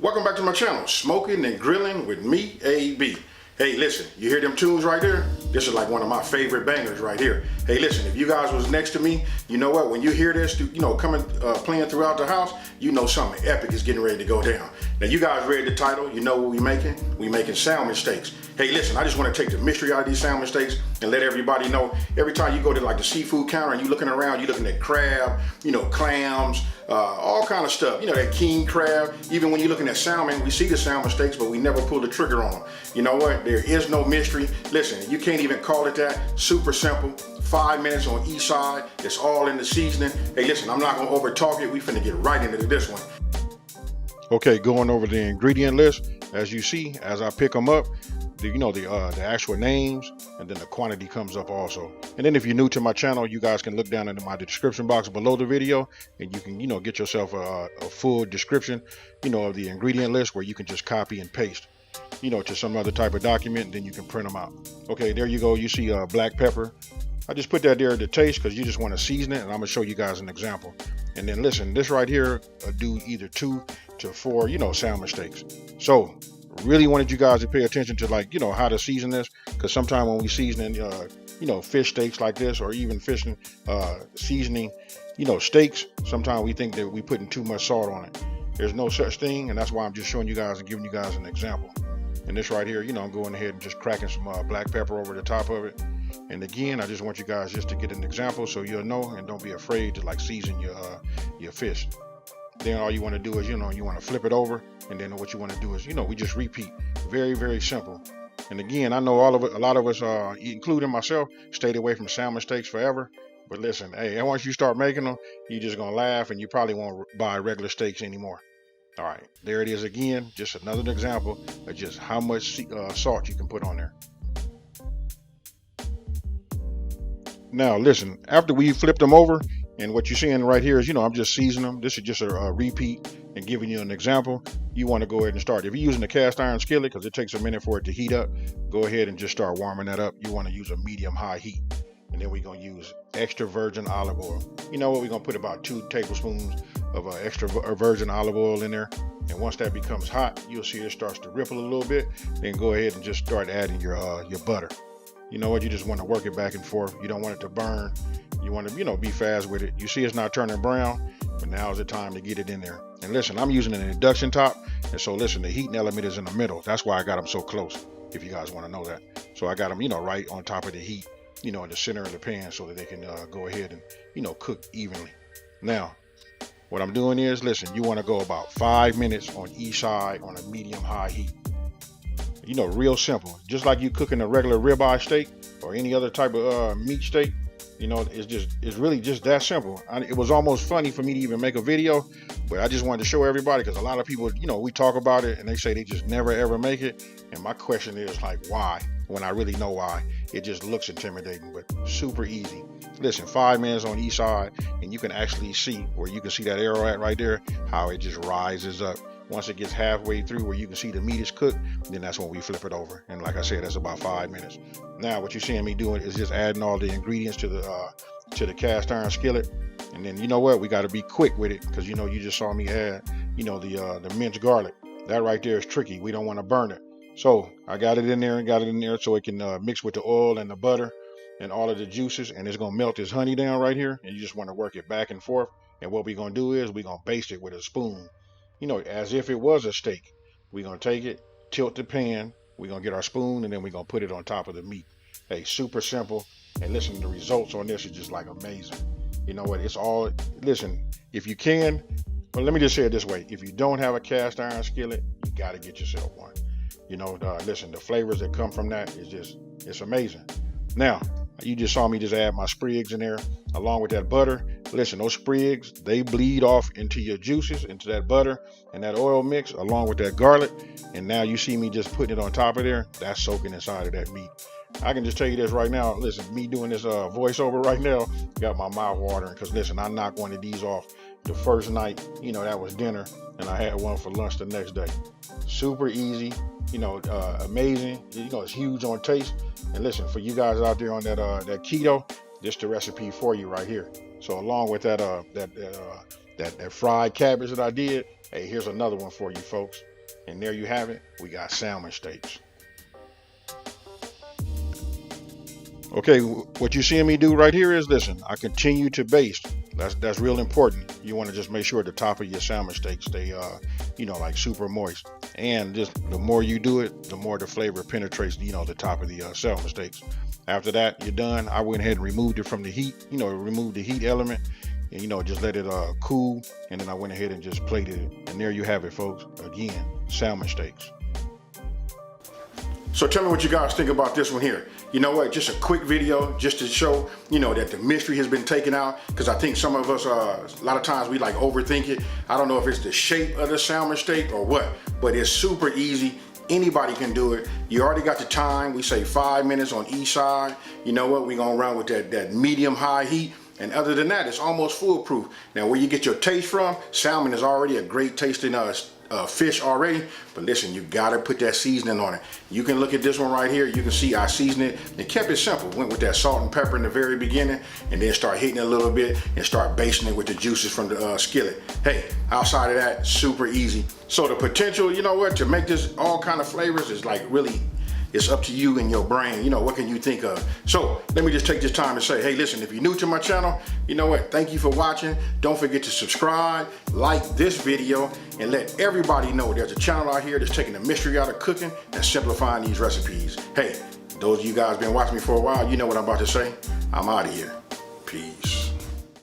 Welcome back to my channel, Smoking and Grilling with me, AB. Hey, listen, you hear them tunes right there? This is like one of my favorite bangers right here. Hey, listen, if you guys was next to me, you know what? When you hear this, coming, playing throughout the house, you know something epic is getting ready to go down. Now, you guys read the title. You know what we making? We making salmon steaks. Hey, listen, I just want to take the mystery out of these salmon steaks and let everybody know. Every time you go to like the seafood counter and you looking around, you looking at crab, clams, all kind of stuff. That king crab. Even when you're looking at salmon, we see the salmon steaks, but we never pull the trigger on them. You know what? There is no mystery. Listen, you can't even call it that. Super simple. 5 minutes on each side. It's all in the seasoning. Hey, listen, I'm not gonna over talk it. We finna get right into this one. Okay, going over the ingredient list. As you see, as I pick them up, the actual names, and then the quantity comes up also. And then if you're new to my channel, you guys can look down into my description box below the video, and you can get yourself a full description of the ingredient list, where you can just copy and paste to some other type of document, and then you can print them out. Okay, there you go. You see black pepper. I just put that there to taste because you just want to season it, and I'm gonna show you guys an example. And then listen, this right here do either 2 to 4 salmon steaks. So really wanted you guys to pay attention to how to season this, because sometimes when we seasoning fish steaks like this, or even seasoning steaks, sometimes we think that we putting too much salt on it. There's no such thing, and that's why I'm just showing you guys and giving you guys an example. And this right here, I'm going ahead and just cracking some black pepper over the top of it. And again, I just want you guys just to get an example so you'll know, and don't be afraid to season your fish. Then all you want to do is you want to flip it over, and then what you want to do is we just repeat. Very, very simple. And again, I know a lot of us, including myself, stayed away from salmon steaks forever. But listen, hey, and once you start making them, you're just gonna laugh, and you probably won't buy regular steaks anymore. All right, there it is again. Just another example of just how much salt you can put on there. Now listen, after we flipped them over, and what you're seeing right here is, I'm just seasoning them. This is just a repeat and giving you an example. You want to go ahead and start. If you're using a cast iron skillet, because it takes a minute for it to heat up, go ahead and just start warming that up. You want to use a medium-high heat. And then we're going to use extra virgin olive oil. You know what? We're going to put about 2 tablespoons of extra virgin olive oil in there. And once that becomes hot, you'll see it starts to ripple a little bit. Then go ahead and just start adding your butter. You know what? You just want to work it back and forth. You don't want it to burn. You want to, be fast with it. You see it's not turning brown, but now is the time to get it in there. And listen, I'm using an induction top. And so listen, the heating element is in the middle. That's why I got them so close, if you guys want to know that. So I got them, right on top of the heat, in the center of the pan, so that they can go ahead and, cook evenly. Now, what I'm doing is, listen, you want to go about 5 minutes on each side on a medium-high heat. Real simple. Just like you cooking a regular ribeye steak or any other type of meat steak, it's really just that simple. It was almost funny for me to even make a video, but I just wanted to show everybody, because a lot of people, we talk about it and they say they just never ever make it. And my question is why? When I really know why. It just looks intimidating, but super easy. Listen, 5 minutes on each side, and you can actually see where you can see that arrow at right there, how it just rises up. Once it gets halfway through where you can see the meat is cooked, then that's when we flip it over. And like I said, that's about 5 minutes. Now what you're seeing me doing is just adding all the ingredients to the cast iron skillet. And then we got to be quick with it, because you just saw me add the minced garlic. That right there is tricky. We don't want to burn it. So I got it in there so it can mix with the oil and the butter and all of the juices, and it's gonna melt this honey down right here. And you just want to work it back and forth. And what we're gonna do is we're gonna baste it with a spoon, as if it was a steak. We're gonna take it, tilt the pan, we're gonna get our spoon, and then we're gonna put it on top of the meat. Hey, super simple. And listen, the results on this is just amazing. You know what? It's all, listen, if you can, well, let me just say it this way: if you don't have a cast iron skillet, you got to get yourself one. Listen, the flavors that come from that is it's amazing. Now, you just saw me just add my sprigs in there along with that butter. Listen, those sprigs, they bleed off into your juices, into that butter and that oil mix, along with that garlic. And now you see me just putting it on top of there. That's soaking inside of that meat. I can just tell you this right now. Listen, me doing this voiceover right now got my mouth watering, because listen, I knocked one of these off the first night. That was dinner, and I had one for lunch the next day. Super easy, amazing. It's huge on taste. And listen, for you guys out there on that keto, this the recipe for you right here. So along with that that fried cabbage that I did. Hey, here's another one for you folks. And there you have it. We got salmon steaks. Okay, what you're seeing me do right here is, listen, I continue to baste. That's real important. You want to just make sure the top of your salmon steaks stay, like super moist. And just the more you do it, the more the flavor penetrates, the top of the salmon steaks. After that, you're done. I went ahead and removed it from the heat, removed the heat element, and just let it cool. And then I went ahead and just plated it. And there you have it, folks. Again, salmon steaks. So tell me what you guys think about this one here. You know what, just a quick video just to show, that the mystery has been taken out, because I think some of us, a lot of times we like overthink it. I don't know if it's the shape of the salmon steak or what, but it's super easy. Anybody can do it. You already got the time. We say 5 minutes on each side. You know what, we're gonna run with that medium high heat. And other than that, it's almost foolproof. Now, where you get your taste from, salmon is already a great tasting fish already, but listen, you gotta put that seasoning on it. You can look at this one right here. You can see I seasoned it and kept it simple. Went with that salt and pepper in the very beginning, and then start hitting it a little bit and start basting it with the juices from the skillet. Hey, outside of that, super easy. So the potential, to make this all kind of flavors is like really, it's up to you and your brain. What can you think of? So let me just take this time to say, hey, listen, if you're new to my channel, thank you for watching. Don't forget to subscribe, like this video, and let everybody know there's a channel out here that's taking the mystery out of cooking and simplifying these recipes. Hey, those of you guys been watching me for a while, you know what I'm about to say. I'm out of here. Peace.